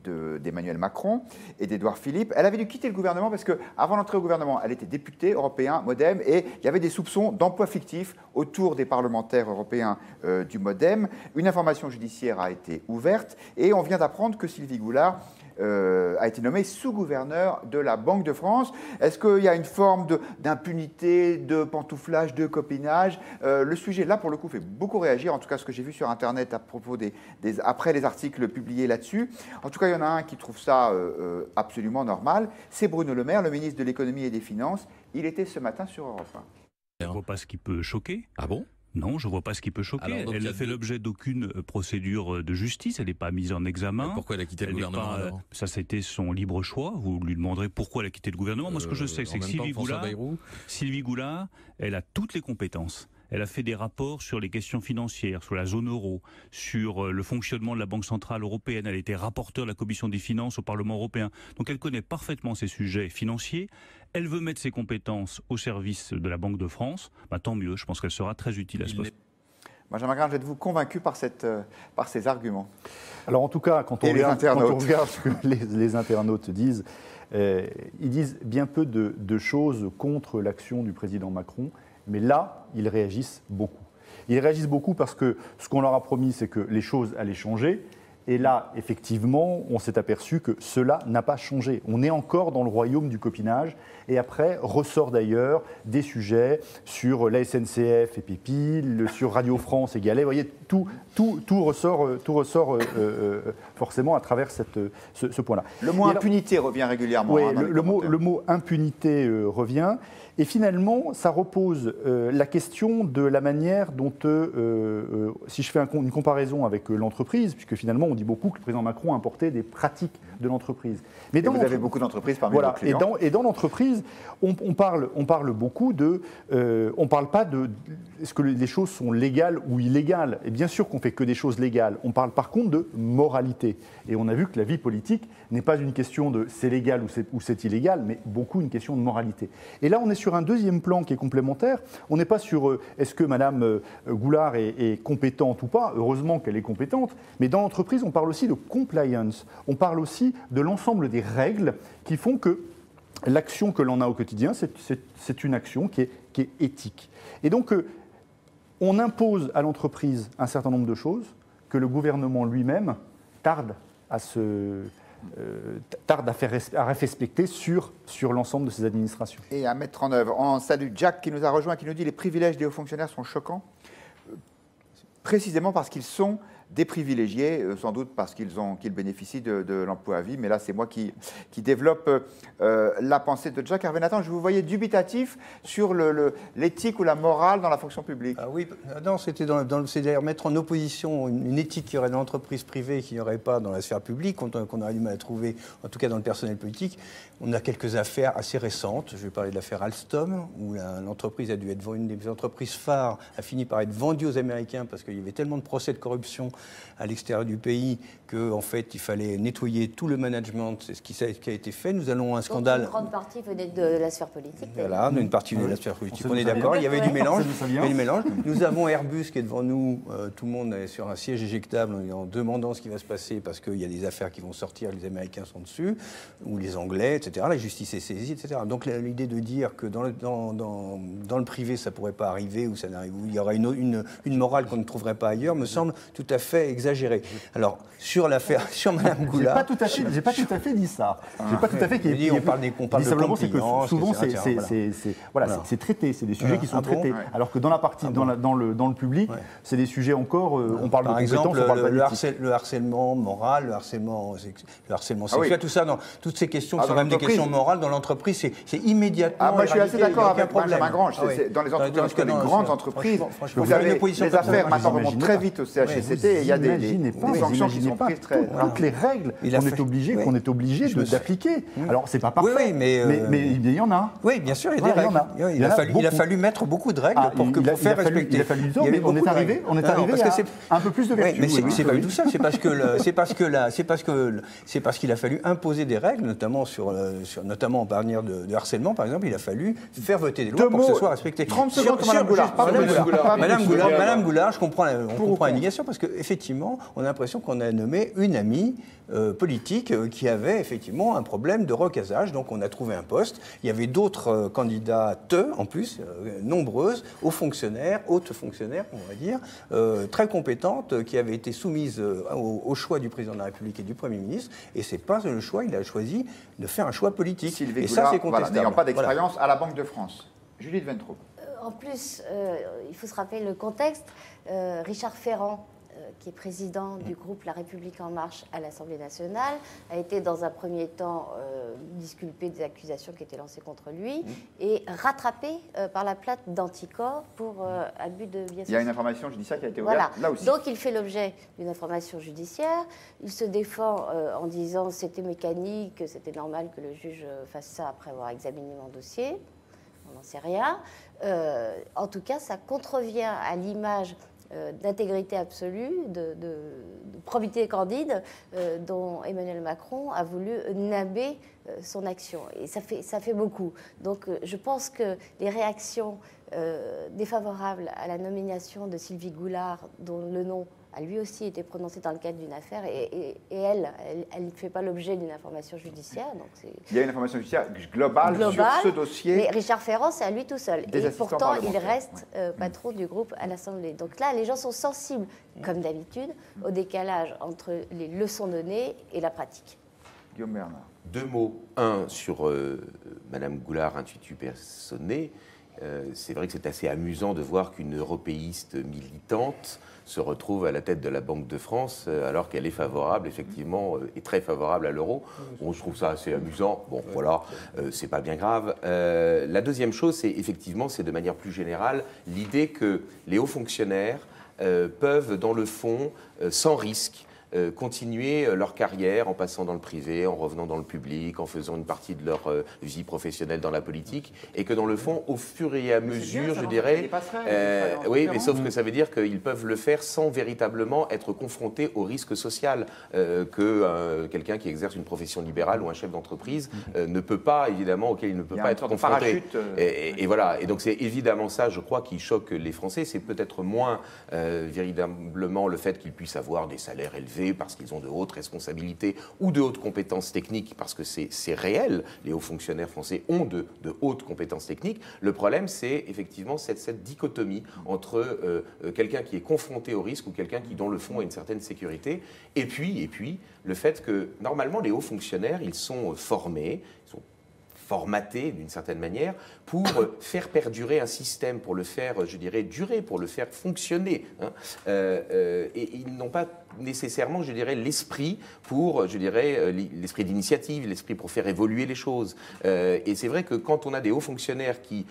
d'Emmanuel Macron et d'Édouard Philippe. Elle avait dû quitter le gouvernement parce qu'avant d'entrer au gouvernement, elle était députée européen MoDem et il y avait des soupçons d'emploi fictif autour des parlementaires européens du MoDem. Une information judiciaire a été ouverte et on vient d'apprendre que Sylvie Goulard a été nommé sous-gouverneur de la Banque de France. Est-ce qu'il y a une forme d'impunité, de pantouflage, de copinage? Le sujet, là, pour le coup, fait beaucoup réagir, en tout cas ce que j'ai vu sur Internet à propos après les articles publiés là-dessus. En tout cas, il y en a un qui trouve ça absolument normal. C'est Bruno Le Maire, le ministre de l'Économie et des Finances. Il était ce matin sur Europe 1. Je ne vois pas ce qui peut choquer. Ah bon? Non, je ne vois pas ce qui peut choquer. Alors, elle n'a fait l'objet d'aucune procédure de justice, elle n'est pas mise en examen. Pourquoi elle a quitté le gouvernement alors? Ça, c'était son libre choix. Vous lui demanderez pourquoi elle a quitté le gouvernement. Moi, ce que je sais, c'est que Sylvie Goulard, elle a toutes les compétences. Elle a fait des rapports sur les questions financières, sur la zone euro, sur le fonctionnement de la Banque Centrale Européenne. Elle a été rapporteure de la Commission des Finances au Parlement Européen. Donc elle connaît parfaitement ces sujets financiers. Elle veut mettre ses compétences au service de la Banque de France. Tant mieux, je pense qu'elle sera très utile à ce poste. Benjamin Grave, êtes-vous convaincu par ces arguments? Alors en tout cas, quand on regarde ce que les internautes disent, ils disent bien peu de choses contre l'action du président Macron. Mais là, ils réagissent beaucoup. Ils réagissent beaucoup parce que ce qu'on leur a promis, c'est que les choses allaient changer. Et là, effectivement, on s'est aperçu que cela n'a pas changé. On est encore dans le royaume du copinage. Et après, ressort d'ailleurs des sujets sur la SNCF et Pépil, sur Radio France et Gallet. Vous voyez, tout ressort forcément à travers ce point-là. Le mot impunité revient régulièrement. Oui, Hein, le mot impunité revient. Et finalement, ça repose la question de la manière dont, si je fais une comparaison avec l'entreprise, puisque finalement on dit beaucoup que le président Macron a importé des pratiques de l'entreprise. Mais vous avez beaucoup d'entreprises parmi vos clients. Et dans l'entreprise, on parle beaucoup de... on ne parle pas de... Est-ce que les choses sont légales ou illégales? Et bien sûr qu'on ne fait que des choses légales. On parle par contre de moralité. Et on a vu que la vie politique n'est pas une question de c'est légal ou c'est illégal, mais beaucoup une question de moralité. Et là, on est sur un deuxième plan qui est complémentaire. On n'est pas sur est-ce que Mme Goulard est compétente ou pas. Heureusement qu'elle est compétente. Mais dans l'entreprise, on parle aussi de compliance. On parle aussi de l'ensemble des règles qui font que l'action que l'on a au quotidien, c'est une action qui est éthique. Et donc, on impose à l'entreprise un certain nombre de choses que le gouvernement lui-même tarde à faire respecter sur l'ensemble de ses administrations. Et à mettre en œuvre. On salue Jack qui nous a rejoint, qui nous dit les privilèges des hauts fonctionnaires sont choquants, précisément parce qu'ils sont des privilégiés, sans doute parce qu'ils bénéficient de l'emploi à vie. Mais là, c'est moi qui développe la pensée de Jack. Hervé Nathan, je vous voyais dubitatif sur l'éthique ou la morale dans la fonction publique. Ah oui, non, c'est-à-dire mettre en opposition une éthique qu'il y aurait dans l'entreprise privée et qu'il n'y aurait pas dans la sphère publique, qu'on aurait du mal à trouver, en tout cas dans le personnel politique. On a quelques affaires assez récentes. Je vais parler de l'affaire Alstom, où l'entreprise a dû être une des entreprises phares, a fini par être vendue aux Américains parce qu'il y avait tellement de procès de corruption à l'extérieur du pays qu'en fait, il fallait nettoyer tout le management. C'est ce qui a été fait. Nous allons un scandale. Donc, une grande partie venait de la sphère politique. Voilà, une partie venait de la sphère politique. On est d'accord, il y avait du mélange. Nous avons Airbus qui est devant nous. Tout le monde est sur un siège éjectable en demandant ce qui va se passer parce qu'il y a des affaires qui vont sortir, les Américains sont dessus, ou les Anglais, etc. La justice est saisie, etc. Donc l'idée de dire que dans le privé, ça ne pourrait pas arriver, ou ça n'arrive, où il y aurait une morale qu'on ne trouverait pas ailleurs, me semble tout à fait exagéré. Alors, sur l'affaire, sur Mme Goulard... J'ai pas tout à fait dit ça. J'ai pas tout à fait dit... On parle de compliance, souvent, c'est traité, c'est des sujets qui sont traités. Alors que dans la partie, dans le public, c'est des sujets encore... on parle par de exemple, compétences, le harcèlement moral, le harcèlement sexuel, tout ça, toutes ces questions qui sont même des questions morales dans l'entreprise, c'est immédiatement... moi, je suis assez d'accord avec Benjamin Grange. Dans les entreprises, les grandes entreprises, vous avez les affaires maintenant remontent très vite au CHSCT et il y a des sanctions qui sont prises très... Toutes les règles qu'on est obligé d'appliquer. Alors, c'est pas parfait, mais il y en a. Oui, bien sûr, il y a des règles. Il a fallu mettre beaucoup de règles pour faire respecter. Il a fallu du temps, mais on est arrivé à un peu plus de vertu. Mais c'est pas du tout ça, c'est parce qu'il a fallu imposer des règles, notamment en matière de harcèlement, par exemple, il a fallu faire voter des lois pour que ce soit respecté. 30 secondes pour Mme Goulard. Madame Goulard, je comprends l'indignation parce qu'effectivement, on a l'impression qu'on a nommé une amie politique qui avait effectivement un problème de recasage. Donc on a trouvé un poste. Il y avait d'autres candidates, en plus, nombreuses, hautes fonctionnaires, on va dire, très compétentes, qui avaient été soumises au choix du président de la République et du Premier ministre. Et c'est pas le choix, il a choisi de faire un choix politique. Sylvie et Goulard, ça, c'est contestable. N'ayant pas d'expérience à la Banque de France. Judith Ventroux. En plus, il faut se rappeler le contexte. Richard Ferrand, qui est président du groupe La République En Marche à l'Assemblée nationale, a été dans un premier temps disculpé des accusations qui étaient lancées contre lui et rattrapé par la plainte d'Anticor pour abus de biens sociaux. Il y a une information judiciaire qui a été ouverte là aussi. Donc il fait l'objet d'une information judiciaire. Il se défend en disant que c'était mécanique, que c'était normal que le juge fasse ça après avoir examiné mon dossier. On n'en sait rien. En tout cas, ça contrevient à l'image d'intégrité absolue, de probité candide dont Emmanuel Macron a voulu naber son action. Et ça fait beaucoup. Donc je pense que les réactions défavorables à la nomination de Sylvie Goulard, dont le nom a lui aussi été prononcé dans le cadre d'une affaire et elle ne fait pas l'objet d'une information judiciaire. Donc il y a une information judiciaire globale sur ce dossier. Mais Richard Ferrand, c'est à lui tout seul. Et pourtant, il reste patron du groupe à l'Assemblée. Donc là, les gens sont sensibles, comme d'habitude, au décalage entre les leçons données et la pratique. Guillaume Bernard. 2 mots. Un sur Madame Goulard, intuitu personné. C'est vrai que c'est assez amusant de voir qu'une européiste militante se retrouve à la tête de la Banque de France alors qu'elle est favorable, effectivement, et très favorable à l'euro. Bon, je trouve ça assez amusant. Bon, voilà, c'est pas bien grave. La deuxième chose, c'est effectivement, c'est de manière plus générale, l'idée que les hauts fonctionnaires peuvent, dans le fond, sans risque, continuer leur carrière en passant dans le privé, en revenant dans le public, en faisant une partie de leur vie professionnelle dans la politique, et que dans le fond, au fur et à mesure, je dirais, oui, mais sauf que ça veut dire qu'ils peuvent le faire sans véritablement être confrontés au risque social que quelqu'un qui exerce une profession libérale ou un chef d'entreprise ne peut pas, évidemment, auquel il ne peut pas être confronté. Et voilà, et donc c'est évidemment ça, je crois, qui choque les Français. C'est peut-être moins véritablement le fait qu'ils puissent avoir des salaires élevés parce qu'ils ont de hautes responsabilités ou de hautes compétences techniques, parce que c'est réel, les hauts fonctionnaires français ont de hautes compétences techniques. Le problème, c'est effectivement cette dichotomie entre quelqu'un qui est confronté au risque ou quelqu'un qui, dans le fond, a une certaine sécurité, et puis le fait que, normalement, les hauts fonctionnaires, ils sont formés, ils sont formatés d'une certaine manière pour faire perdurer un système, pour le faire, je dirais, durer, pour le faire fonctionner. Hein. Et ils n'ont pas nécessairement, je dirais, l'esprit pour, je dirais, l'esprit d'initiative, l'esprit pour faire évoluer les choses. Et c'est vrai que quand on a des hauts fonctionnaires qui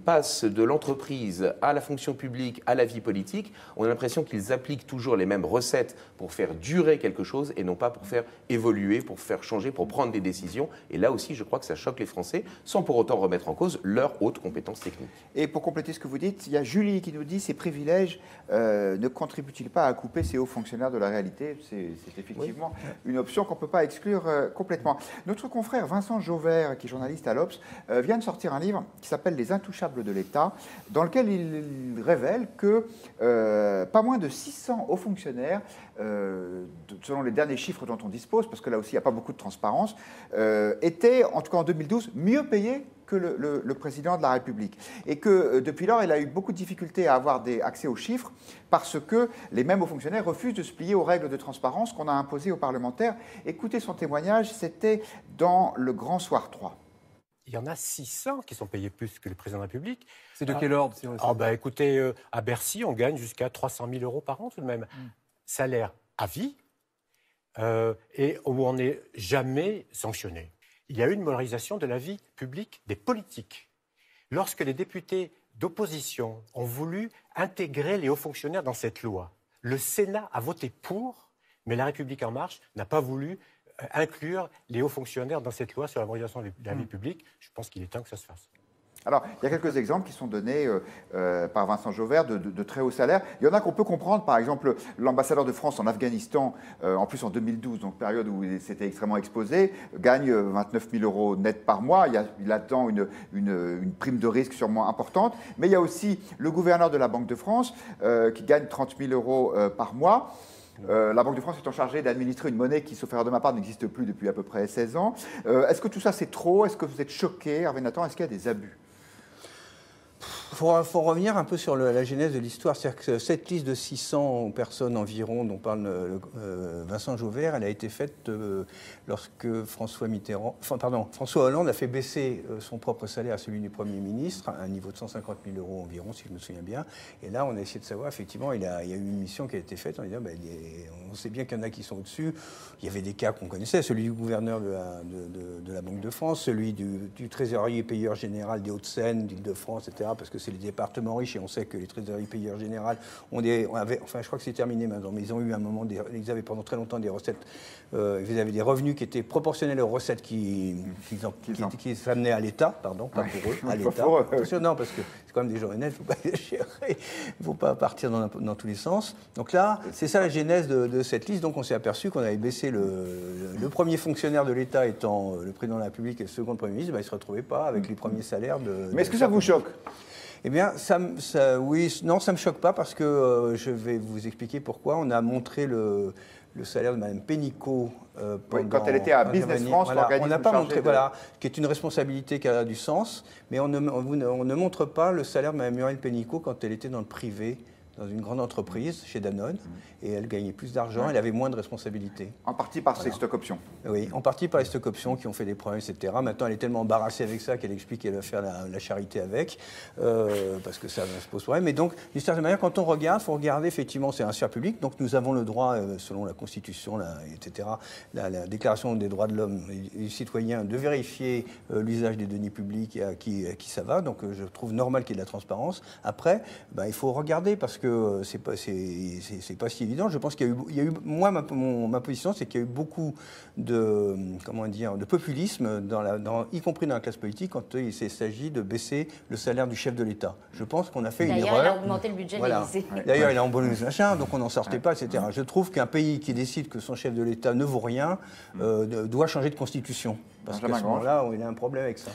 passent de l'entreprise à la fonction publique, à la vie politique, on a l'impression qu'ils appliquent toujours les mêmes recettes pour faire durer quelque chose et non pas pour faire évoluer, pour faire changer, pour prendre des décisions. Et là aussi, je crois que ça choque les Français, sans pour autant remettre en cause leurs hautes compétences techniques. Et pour compléter ce que vous dites, il y a Julie qui nous dit « Ces privilèges ne contribuent-ils pas à couper ces hauts fonctionnaires de la réalité ?» C'est effectivement une option qu'on ne peut pas exclure complètement. Notre confrère Vincent Jauvert, qui est journaliste à l'Obs, vient de sortir un livre qui s'appelle « Les intouchables de l'État », dans lequel il révèle que pas moins de 600 hauts fonctionnaires, selon les derniers chiffres dont on dispose, parce que là aussi il n'y a pas beaucoup de transparence, étaient, en tout cas en 2012, mieux payés que le président de la République. Et que depuis lors, il a eu beaucoup de difficultés à avoir accès aux chiffres parce que les mêmes hauts fonctionnaires refusent de se plier aux règles de transparence qu'on a imposées aux parlementaires. Écoutez son témoignage, c'était dans le Grand Soir 3. Il y en a 600 qui sont payés plus que le président de la République. C'est de quel ordre Écoutez, à Bercy, on gagne jusqu'à 300 000 euros par an tout de même. Salaire à vie et où on n'est jamais sanctionné. Il y a eu une moralisation de la vie publique des politiques. Lorsque les députés d'opposition ont voulu intégrer les hauts fonctionnaires dans cette loi, le Sénat a voté pour, mais La République En Marche n'a pas voulu inclure les hauts fonctionnaires dans cette loi sur la moralisation de la vie publique. Je pense qu'il est temps que ça se fasse. Alors, il y a quelques exemples qui sont donnés par Vincent Jauvert de très hauts salaires. Il y en a qu'on peut comprendre. Par exemple, l'ambassadeur de France en Afghanistan, en plus en 2012, donc période où il s'était extrêmement exposé, gagne 29 000 euros net par mois. Il attend une prime de risque sûrement importante. Mais il y a aussi le gouverneur de la Banque de France qui gagne 30 000 euros par mois. La Banque de France étant chargée d'administrer une monnaie qui, sauf erreur de ma part, n'existe plus depuis à peu près 16 ans. Est-ce que tout ça, c'est trop? Est-ce que vous êtes choqué, Hervé Nathan? Est-ce qu'il y a des abus? Il faut revenir un peu sur la genèse de l'histoire. C'est-à-dire que cette liste de 600 personnes environ dont parle Vincent Jauvert, elle a été faite lorsque François Hollande a fait baisser son propre salaire à celui du Premier ministre, à un niveau de 150 000 euros environ, si je me souviens bien. Et là, on a essayé de savoir, effectivement, il y a eu une mission qui a été faite en disant, on sait bien qu'il y en a qui sont au-dessus. Il y avait des cas qu'on connaissait, celui du gouverneur de la Banque de France, celui du trésorier payeur général des Hauts-de-Seine, d'Île-de-France, etc., parce que c'est les départements riches et on sait que les trésoriers payeurs généraux je crois que c'est terminé maintenant, mais ils ont eu un moment, ils avaient pendant très longtemps des recettes, ils avaient des revenus qui étaient proportionnels aux recettes qui s'amenaient à l'État, pardon, pas pour eux, à l'État. Non, parce que c'est quand même des gens honnêtes, il ne faut pas exagérer, il ne faut pas partir dans tous les sens. Donc là, c'est ça la genèse de cette liste. Donc on s'est aperçu qu'on avait baissé le premier fonctionnaire de l'État étant le président de la République et le second Premier ministre, il ne se retrouvait pas avec les premiers salaires de... Mais est-ce que ça vous choque ? Eh bien, oui, non, ça ne me choque pas parce que je vais vous expliquer pourquoi. On a montré le salaire de Mme Pénicaud quand elle était à Business France, on n'a pas montré, qui est une responsabilité qui a du sens, mais on ne montre pas le salaire de Mme Muriel Pénicaud quand elle était dans le privé, dans une grande entreprise, chez Danone, et elle gagnait plus d'argent, elle avait moins de responsabilités. En partie par ses stock options. Oui, en partie par les stock options qui ont fait des problèmes, etc. Maintenant, elle est tellement embarrassée avec ça qu'elle explique qu'elle va faire la charité avec, parce que ça se pose problème. Mais donc, d'une certaine manière, quand on regarde, il faut regarder, effectivement, c'est un sphère public, donc nous avons le droit, selon la Constitution, etc., la Déclaration des droits de l'homme et du citoyen, de vérifier l'usage des deniers publics et à qui ça va. Donc, je trouve normal qu'il y ait de la transparence. Après, il faut regarder, parce que c'est pas si évident. Je pense qu'il y a eu moi, ma position, c'est qu'il y a eu beaucoup de populisme, y compris dans la classe politique, quand il s'agit de baisser le salaire du chef de l'État. Je pense qu'on a fait une erreur. D'ailleurs, il a augmenté le budget de l'Élysée. D'ailleurs, il a embauché machin, donc on n'en sortait pas, etc. Je trouve qu'un pays qui décide que son chef de l'État ne vaut rien doit changer de constitution. Parce qu'à ce moment-là, il a un problème avec ça.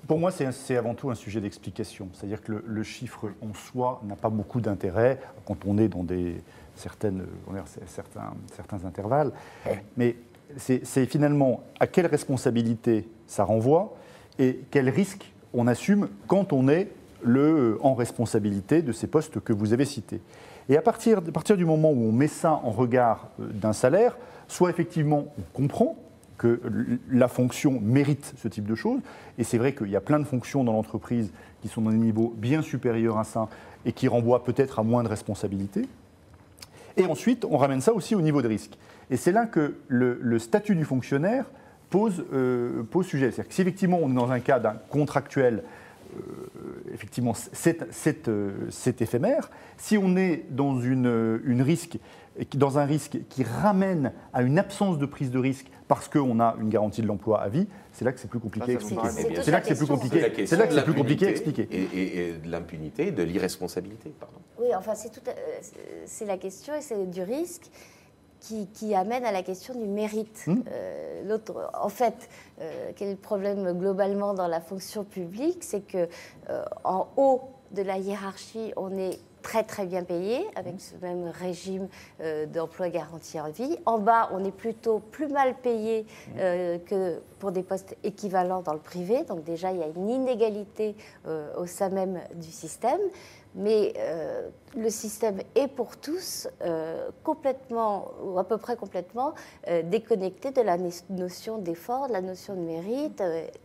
Pour moi, c'est avant tout un sujet d'explication. C'est-à-dire que le chiffre en soi n'a pas beaucoup d'intérêt quand on est dans certains intervalles. Mais c'est finalement à quelle responsabilité ça renvoie et quel risque on assume quand on est en responsabilité de ces postes que vous avez cités. Et à partir du moment où on met ça en regard d'un salaire, soit effectivement on comprend que la fonction mérite ce type de choses. Et c'est vrai qu'il y a plein de fonctions dans l'entreprise qui sont dans des niveaux bien supérieurs à ça et qui renvoient peut-être à moins de responsabilités. Et ensuite, on ramène ça aussi au niveau de risque. Et c'est là que le statut du fonctionnaire pose sujet. C'est-à-dire que si effectivement on est dans un cas d'un contractuel, effectivement c'est éphémère. Si on est dans dans un risque qui ramène à une absence de prise de risque parce qu'on a une garantie de l'emploi à vie, c'est là que c'est plus compliqué à expliquer. C'est là que c'est plus compliqué à expliquer. Et de l'impunité, de l'irresponsabilité, pardon. Oui, enfin, c'est la question et c'est du risque qui amène à la question du mérite. En fait, quel est le problème globalement dans la fonction publique, c'est que en haut de la hiérarchie, on est très très bien payé, avec ce même régime d'emploi garanti à vie. En bas, on est plutôt plus mal payé que pour des postes équivalents dans le privé. Donc déjà, il y a une inégalité au sein même du système. Mais le système est pour tous complètement, ou à peu près complètement, déconnecté de la notion d'effort, de la notion de mérite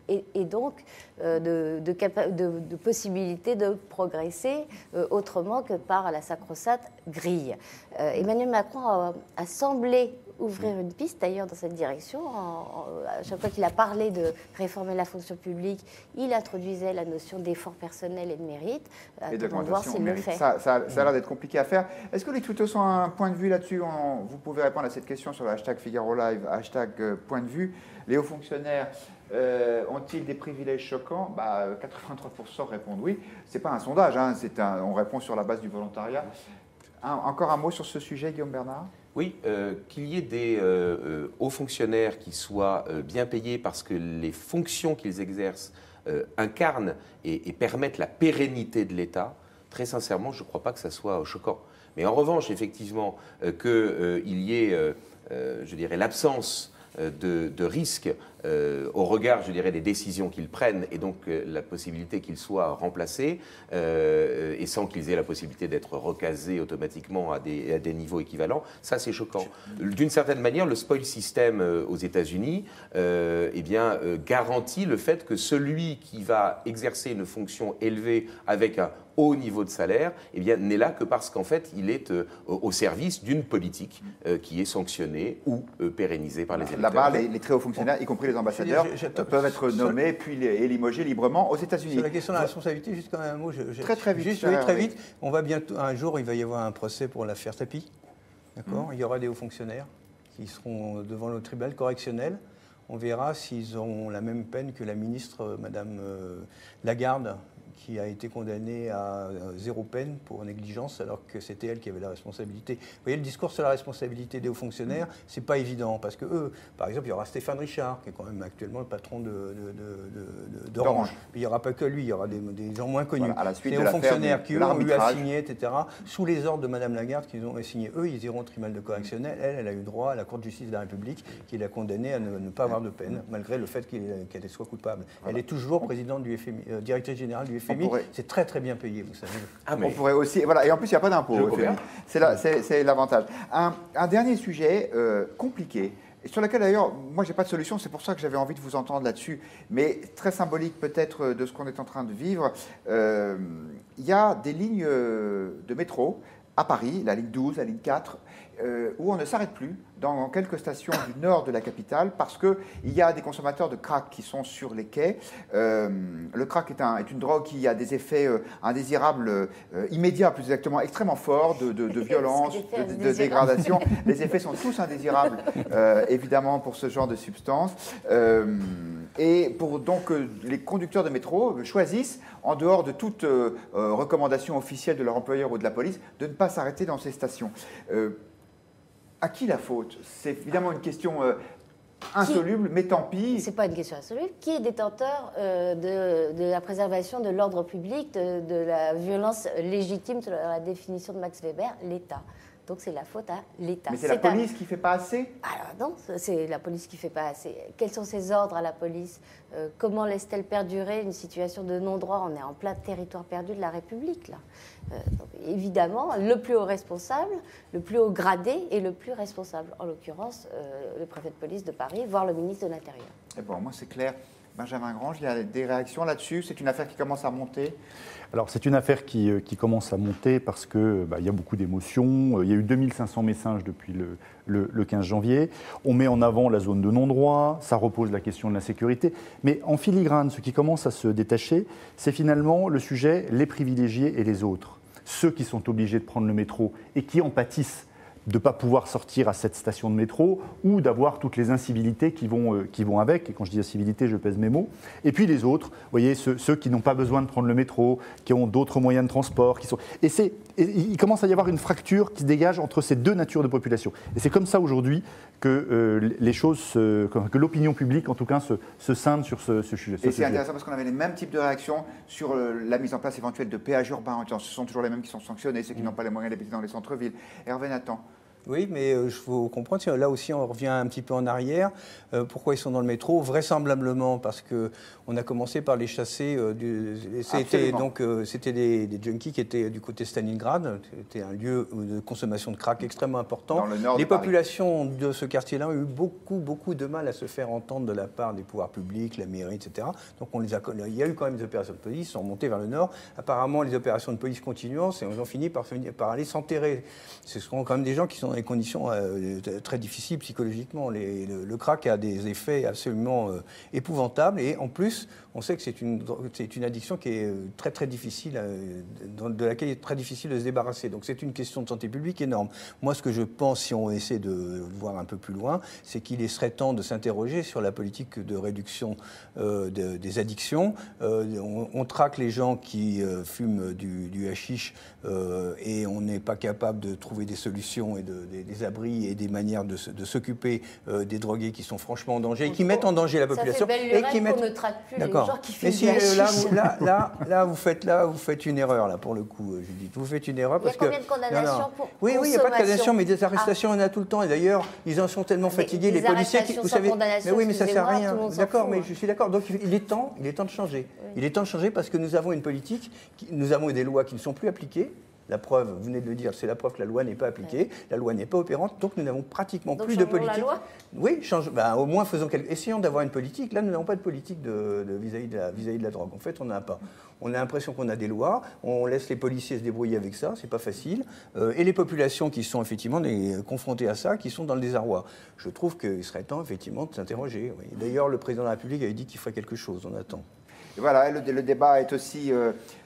et donc de possibilité de progresser autrement que par la sacro-sainte grille. Emmanuel Macron a semblé ouvrir une piste d'ailleurs dans cette direction. À chaque fois qu'il a parlé de réformer la fonction publique, il introduisait la notion d'effort personnel et de mérite. On va voir s'il le fait. Ça a l'air d'être compliqué à faire. Est-ce que les tweetos ont un point de vue là-dessus? Vous pouvez répondre à cette question sur le hashtag Figaro Live, hashtag point de vue. Les hauts fonctionnaires ont-ils des privilèges choquants? 83% répondent oui. Ce n'est pas un sondage, hein, on répond sur la base du volontariat. Encore un mot sur ce sujet, Guillaume Bernard? Oui, qu'il y ait des hauts fonctionnaires qui soient bien payés parce que les fonctions qu'ils exercent incarnent et permettent la pérennité de l'État, très sincèrement, je ne crois pas que ça soit choquant. Mais en revanche, effectivement, qu'il y ait, je dirais, l'absence de risque au regard, je dirais, des décisions qu'ils prennent et donc la possibilité qu'ils soient remplacés et sans qu'ils aient la possibilité d'être recasés automatiquement à des niveaux équivalents, ça c'est choquant. D'une certaine manière, le spoil system aux États-Unis garantit le fait que celui qui va exercer une fonction élevée avec un haut niveau de salaire, n'est là que parce qu'en fait, il est au service d'une politique qui est sanctionnée ou pérennisée par les électeurs. Là-bas, les très hauts fonctionnaires, y compris les ambassadeurs, peuvent être nommés puis limogés librement aux États-Unis. Sur la question de la responsabilité, juste quand même un mot. Très vite. Très vite. On va bientôt, un jour, il va y avoir un procès pour l'affaire Tapie. D'accord. Il y aura des hauts fonctionnaires qui seront devant le tribunal correctionnel. On verra s'ils ont la même peine que la ministre, Madame Lagarde, qui a été condamnée à 0 peine pour négligence, alors que c'était elle qui avait la responsabilité. Vous voyez, le discours sur la responsabilité des hauts fonctionnaires, c'est pas évident, parce que eux, par exemple, il y aura Stéphane Richard, qui est quand même actuellement le patron d'Orange. Il n'y aura pas que lui, il y aura des gens moins connus. Voilà, à la suite des de hauts fonctionnaires qui, eux, ont eu à signer, etc., sous les ordres de Mme Lagarde, qu'ils ont signé. Eux, ils iront au tribunal de correctionnel. Elle a eu droit à la Cour de justice de la République, qui l'a condamnée à ne pas avoir de peine, malgré le fait qu'elle soit coupable. Voilà. Elle est toujours présidente du FMI, directrice générale du FMI. C'est très très bien payé, vous savez. On pourrait aussi, voilà, et en plus il n'y a pas d'impôt au FMI. C'est l'avantage. Un dernier sujet compliqué, et sur lequel d'ailleurs, moi j'ai pas de solution, c'est pour ça que j'avais envie de vous entendre là-dessus, mais très symbolique peut-être de ce qu'on est en train de vivre. Il y a des lignes de métro à Paris, la ligne 12, la ligne 4, où on ne s'arrête plus dans quelques stations du nord de la capitale parce qu'il y a des consommateurs de crack qui sont sur les quais. Le crack est une drogue qui a des effets indésirables, immédiats, plus exactement, extrêmement forts, de violence, de dégradation. Les effets sont tous indésirables, évidemment, pour ce genre de substance. Et pour donc les conducteurs de métro choisissent, en dehors de toute recommandation officielle de leur employeur ou de la police, de ne pas s'arrêter dans ces stations. À qui la faute? C'est évidemment une question insoluble, mais tant pis. Ce n'est pas une question insoluble. Qui est détenteur de la préservation de l'ordre public, de la violence légitime, selon la définition de Max Weber? L'État. Donc c'est la faute à l'État. Mais c'est la police qui ne fait pas assez? Alors non, c'est la police qui ne fait pas assez. Quels sont ses ordres à la police? Comment laisse-t-elle perdurer une situation de non-droit? On est en plein territoire perdu de la République, là. Donc, évidemment, le plus haut responsable, le plus haut gradé et le plus responsable. En l'occurrence, le préfet de police de Paris, voire le ministre de l'Intérieur. Et bon, moi c'est clair. Benjamin Grange, il y a des réactions là-dessus? C'est une affaire qui commence à monter? Alors c'est une affaire qui commence à monter parce qu'il y a beaucoup d'émotions. Il y a eu 2500 messages depuis le 15 janvier. On met en avant la zone de non-droit, ça repose la question de la sécurité. Mais en filigrane, ce qui commence à se détacher, c'est finalement le sujet les privilégiés et les autres. Ceux qui sont obligés de prendre le métro et qui en pâtissent de ne pas pouvoir sortir à cette station de métro ou d'avoir toutes les incivilités qui vont avec. Et quand je dis incivilité, je pèse mes mots. Et puis les autres, vous voyez, ceux qui n'ont pas besoin de prendre le métro, qui ont d'autres moyens de transport. Et il commence à y avoir une fracture qui se dégage entre ces deux natures de population. Et c'est comme ça aujourd'hui que que l'opinion publique, en tout cas, se scinde sur ce sujet. Et c'est intéressant parce qu'on avait les mêmes types de réactions sur la mise en place éventuelle de péages urbains. Ce sont toujours les mêmes qui sont sanctionnés, ceux qui n'ont pas les moyens d'habiter dans les centres-villes. Hervé Nathan. Oui, mais il faut comprendre, là aussi on revient un petit peu en arrière. Pourquoi ils sont dans le métro? Vraisemblablement parce qu'on a commencé par les chasser. C'était des junkies qui étaient du côté Stalingrad. C'était un lieu de consommation de crack extrêmement important. Dans le nord les de Paris. Populations de ce quartier-là ont eu beaucoup de mal à se faire entendre de la part des pouvoirs publics, la mairie, etc. Donc il y a eu quand même des opérations de police, ils sont montés vers le nord. Apparemment, les opérations de police continuant, ils ont fini par aller s'enterrer. Ce sont quand même des gens qui sont dans des conditions très difficiles psychologiquement. Le crack a des effets absolument épouvantables et en plus, on sait que c'est une addiction qui est très très difficile, de laquelle il est très difficile de se débarrasser. Donc c'est une question de santé publique énorme. Moi, ce que je pense, si on essaie de voir un peu plus loin, c'est qu'il serait temps de s'interroger sur la politique de réduction des addictions. On traque les gens qui fument du hashish et on n'est pas capable de trouver des solutions et des abris et des manières de s'occuper des drogués qui sont franchement en danger et qui mettent en danger la population. Ça fait belle lurette qu'on ne traque plus les gens qui fument du hashish. Là, vous faites une erreur, là, pour le coup, Judith. Vous faites une erreur parce que... Il y a combien de condamnations pour Oui, il n'y a pas de condamnation, mais des arrestations, il y en a tout le temps. Et d'ailleurs, ils en sont tellement fatigués, les policiers... Vous savez, mais oui, mais ça ne sert à rien. D'accord, mais je suis d'accord. Donc il est temps de changer. Oui. Il est temps de changer parce que nous avons une politique, nous avons des lois qui ne sont plus appliquées. La preuve, vous venez de le dire, c'est la preuve que la loi n'est pas appliquée, la loi n'est pas opérante, donc nous n'avons pratiquement plus de politique. La loi oui, au moins essayons d'avoir une politique. Là, nous n'avons pas de politique vis-à-vis de la drogue. En fait, on n'a pas. On a l'impression qu'on a des lois, on laisse les policiers se débrouiller avec ça, c'est pas facile, et les populations qui sont effectivement confrontées à ça, qui sont dans le désarroi. Je trouve qu'il serait temps effectivement de s'interroger. Oui. D'ailleurs, le président de la République avait dit qu'il ferait quelque chose, on attend. Et voilà, le débat est aussi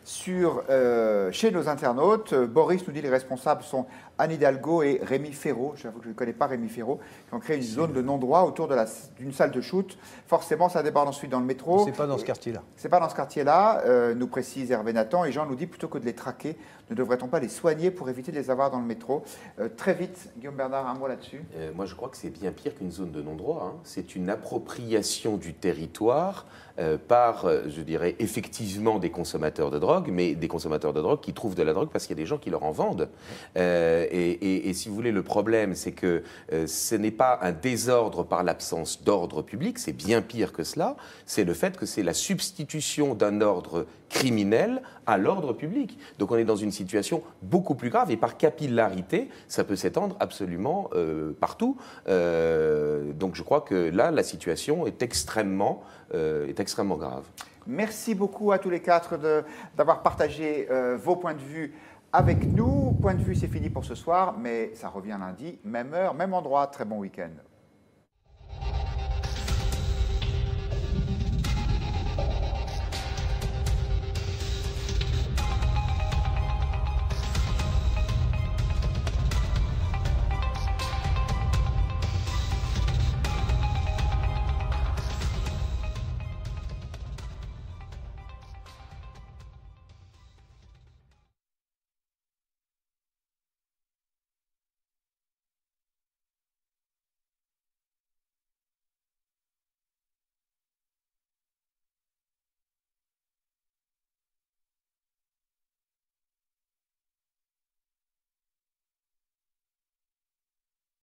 chez nos internautes. Boris nous dit les responsables sont Anne Hidalgo et Rémi Féraud. J'avoue que je ne connais pas Rémi Féraud, qui ont créé une zone de non-droit autour d'une salle de shoot. Forcément, ça déborde ensuite dans le métro. C'est pas dans ce quartier-là. C'est pas dans ce quartier-là, nous précise Hervé Nathan. Et Jean nous dit, plutôt que de les traquer, ne devrait-on pas les soigner pour éviter de les avoir dans le métro? Très vite, Guillaume Bernard, un mot là-dessus. Moi, je crois que c'est bien pire qu'une zone de non-droit. C'est une appropriation du territoire par, je dirais, effectivement des consommateurs de drogue, mais des consommateurs de drogue qui trouvent de la drogue parce qu'il y a des gens qui leur en vendent. Et si vous voulez, le problème, c'est que ce n'est pas un désordre par l'absence d'ordre public, c'est bien pire que cela, c'est le fait que c'est la substitution d'un ordre criminel à l'ordre public. Donc on est dans une situation beaucoup plus grave et par capillarité, ça peut s'étendre absolument partout. Donc je crois que là, la situation est extrêmement grave. Merci beaucoup à tous les quatre d'avoir partagé vos points de vue avec nous. Point de vue, c'est fini pour ce soir, mais ça revient lundi, même heure, même endroit. Très bon week-end.